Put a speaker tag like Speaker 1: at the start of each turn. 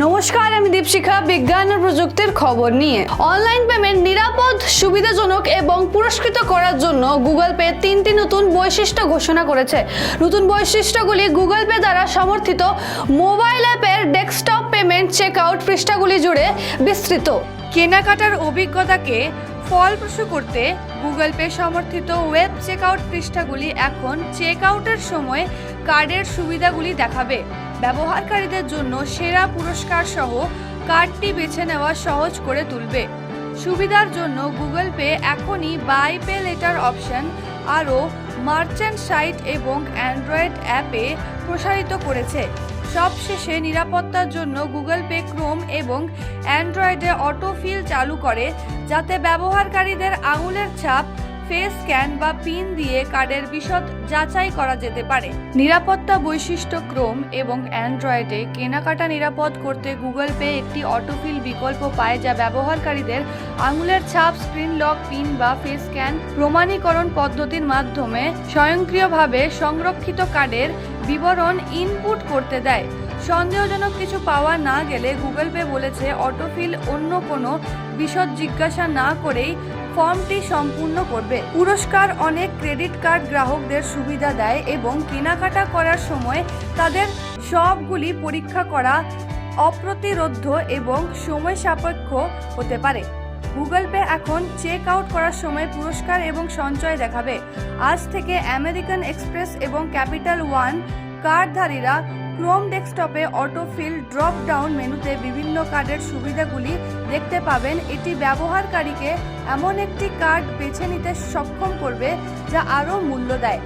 Speaker 1: নমস্কার, আমি দীপশিখা বিজ্ঞান ও প্রযুক্তির খবর নিয়ে। অনলাইন পেমেন্ট নিরাপদ, সুবিধাজনক এবং পুরস্কৃত করার জন্য গুগল পে 3টি নতুন বৈশিষ্ট্য ঘোষণা করেছে। নতুন বৈশিষ্ট্যগুলি গুগল পে দ্বারা সমর্থিত মোবাইল অ্যাপের ডেস্কটপ পেমেন্ট চেকআউট পৃষ্ঠাগুলি জুড়ে বিস্তৃত। কেনাকাটার অভিজ্ঞতাকে ফলপ্রসূ করতে গুগল পে সমর্থিত ওয়েব চেকআউট পৃষ্ঠাগুলি এখন চেকআউটের সময় কার্ডের সুবিধাগুলি দেখাবে। ব্যবহারকারীদের জন্য সেরা পুরস্কার সহ কার্ডটি বেছে নেওয়া সহজ করে তুলবে। সুবিধার জন্য গুগল পে এখনই বাই পে লেটার অপশন আরও মার্চেন্ট সাইট এবং অ্যান্ড্রয়েড অ্যাপে প্রসারিত করেছে। সবশেষে নিরাপত্তার জন্য গুগল পে ক্রোম এবং অ্যান্ড্রয়েডে অটোফিল চালু করে, যাতে ব্যবহারকারীদের আঙুলের ছাপ, ফেস স্ক্যান বা পিন দিয়ে কার্ডের বিশদ যাচাই করা যেতে পারে। নিরাপত্তা বৈশিষ্ট্য ক্রোম এবং অ্যান্ড্রয়েডে কেনাকাটা নিরাপদ করতে গুগল পে একটি অটোফিল বিকল্প পায়, যা ব্যবহারকারীদের আঙুলের ছাপ, স্ক্রিন লক, পিন বা ফেস স্ক্যান প্রমাণীকরণ পদ্ধতির মাধ্যমে স্বয়ংক্রিয়ভাবে সংরক্ষিত কার্ডের বিবরণ ইনপুট করতে দেয়। সন্দেহজনক কিছু পাওয়া না গেলে গুগল পে বলেছে অটোফিল অন্য কোনো বিশদ জিজ্ঞাসা না করেই ফর্মটি সম্পূর্ণ করবে। পুরস্কার অনেক ক্রেডিট কার্ড গ্রাহকদের সুবিধা দেয় এবং কেনাকাটা করার সময় তাদের সবগুলি পরীক্ষা করা অপ্রতিরোধ্য এবং সময় সাপেক্ষ হতে পারে। গুগল পে এখন চেক আউট করার সময় পুরস্কার এবং সঞ্চয় দেখাবে। আজ থেকে আমেরিকান এক্সপ্রেস এবং ক্যাপিটাল ওয়ান কার্ডধারীরা ক্রোম ডেস্কটপে অটোফিল ড্রপ ডাউন মেনুতে বিভিন্ন কার্ডের সুবিধাগুলি দেখতে পাবেন। এটি ব্যবহারকারীকে এমন একটি কার্ড বেছে নিতে সক্ষম করবে যা আরও মূল্য দেয়।